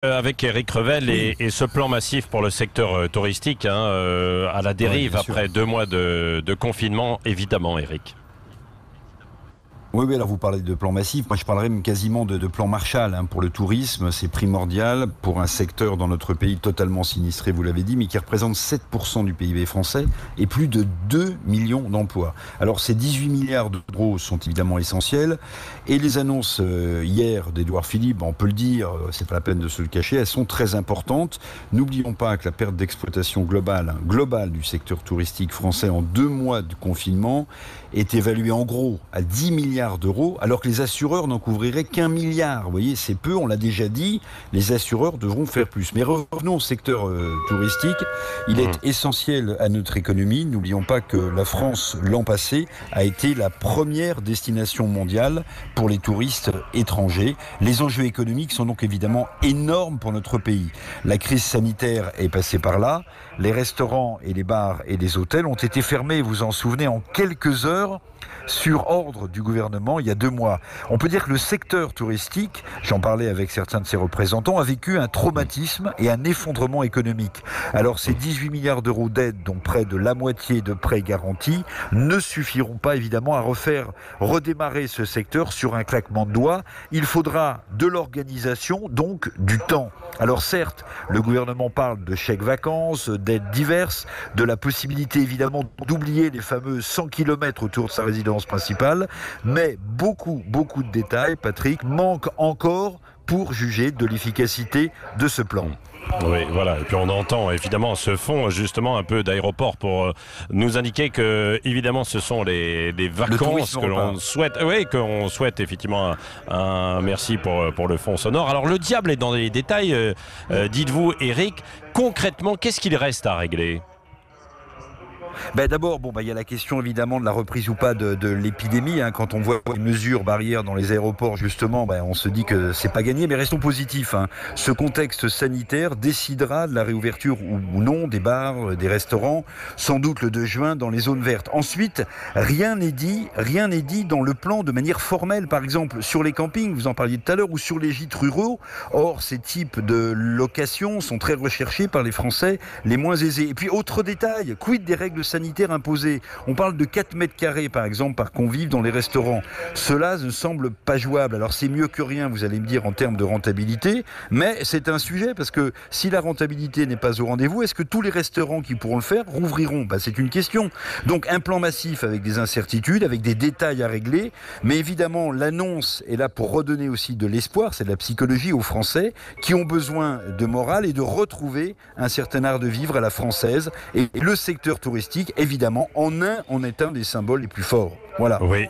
Avec Éric Revel et ce plan massif pour le secteur touristique à la dérive après 2 mois de confinement, évidemment, Éric. Oui, alors vous parlez de plan massif. Moi, je parlerais même quasiment de plan Marshall pour le tourisme. C'est primordial pour un secteur dans notre pays totalement sinistré, vous l'avez dit, mais qui représente 7% du PIB français et plus de 2 millions d'emplois. Alors, ces 18 milliards d'euros sont évidemment essentiels. Et les annonces hier d'Édouard Philippe, on peut le dire, c'est pas la peine de se le cacher, elles sont très importantes. N'oublions pas que la perte d'exploitation globale du secteur touristique français en 2 mois de confinement est évaluée en gros à 10 milliards d'euros, alors que les assureurs n'en couvriraient qu'1 milliard. Vous voyez, c'est peu, on l'a déjà dit, les assureurs devront faire plus. Mais revenons au secteur touristique. Il est essentiel à notre économie. N'oublions pas que la France, l'an passé, a été la première destination mondiale pour les touristes étrangers. Les enjeux économiques sont donc évidemment énormes pour notre pays. La crise sanitaire est passée par là. Les restaurants et les bars et les hôtels ont été fermés, vous en souvenez, en quelques heures, sur ordre du gouvernement il y a 2 mois. On peut dire que le secteur touristique, j'en parlais avec certains de ses représentants, a vécu un traumatisme et un effondrement économique. Alors ces 18 milliards d'euros d'aide, dont près de la moitié de prêts garantis, ne suffiront pas évidemment à redémarrer ce secteur sur un claquement de doigts. Il faudra de l'organisation, donc du temps. Alors certes, le gouvernement parle de chèques vacances, d'aides diverses, de la possibilité évidemment d'oublier les fameux 100 km autour de sa résidence principale, mais beaucoup de détails, Patrick, manquent encore pour juger de l'efficacité de ce plan. Oui, voilà. Et puis on entend évidemment ce fond justement un peu d'aéroport pour nous indiquer que évidemment ce sont les vacances que l'on souhaite. Oui, qu'on souhaite effectivement un merci pour le fond sonore. Alors le diable est dans les détails. Dites-vous, Éric, concrètement, qu'est-ce qu'il reste à régler ? D'abord, il y a la question évidemment de la reprise ou pas de l'épidémie. Quand on voit les mesures barrières dans les aéroports, justement, on se dit que c'est pas gagné. Mais restons positifs. Ce contexte sanitaire décidera de la réouverture ou non des bars, des restaurants, sans doute le 2 juin dans les zones vertes. Ensuite, rien n'est dit dans le plan de manière formelle. Par exemple, sur les campings, vous en parliez tout à l'heure, ou sur les gîtes ruraux. Or, ces types de locations sont très recherchés par les Français les moins aisés. Et puis, autre détail, quid des règles sanitaires imposées. On parle de 4 mètres carrés par exemple par convive dans les restaurants. Cela ne semble pas jouable. Alors c'est mieux que rien, vous allez me dire, en termes de rentabilité, mais c'est un sujet parce que si la rentabilité n'est pas au rendez-vous, est-ce que tous les restaurants qui pourront le faire rouvriront ? C'est une question. Donc un plan massif avec des incertitudes, avec des détails à régler, mais évidemment l'annonce est là pour redonner aussi de l'espoir, c'est de la psychologie aux Français qui ont besoin de morale et de retrouver un certain art de vivre à la française, et le secteur touristique évidemment en est un des symboles les plus forts. Voilà. Oui.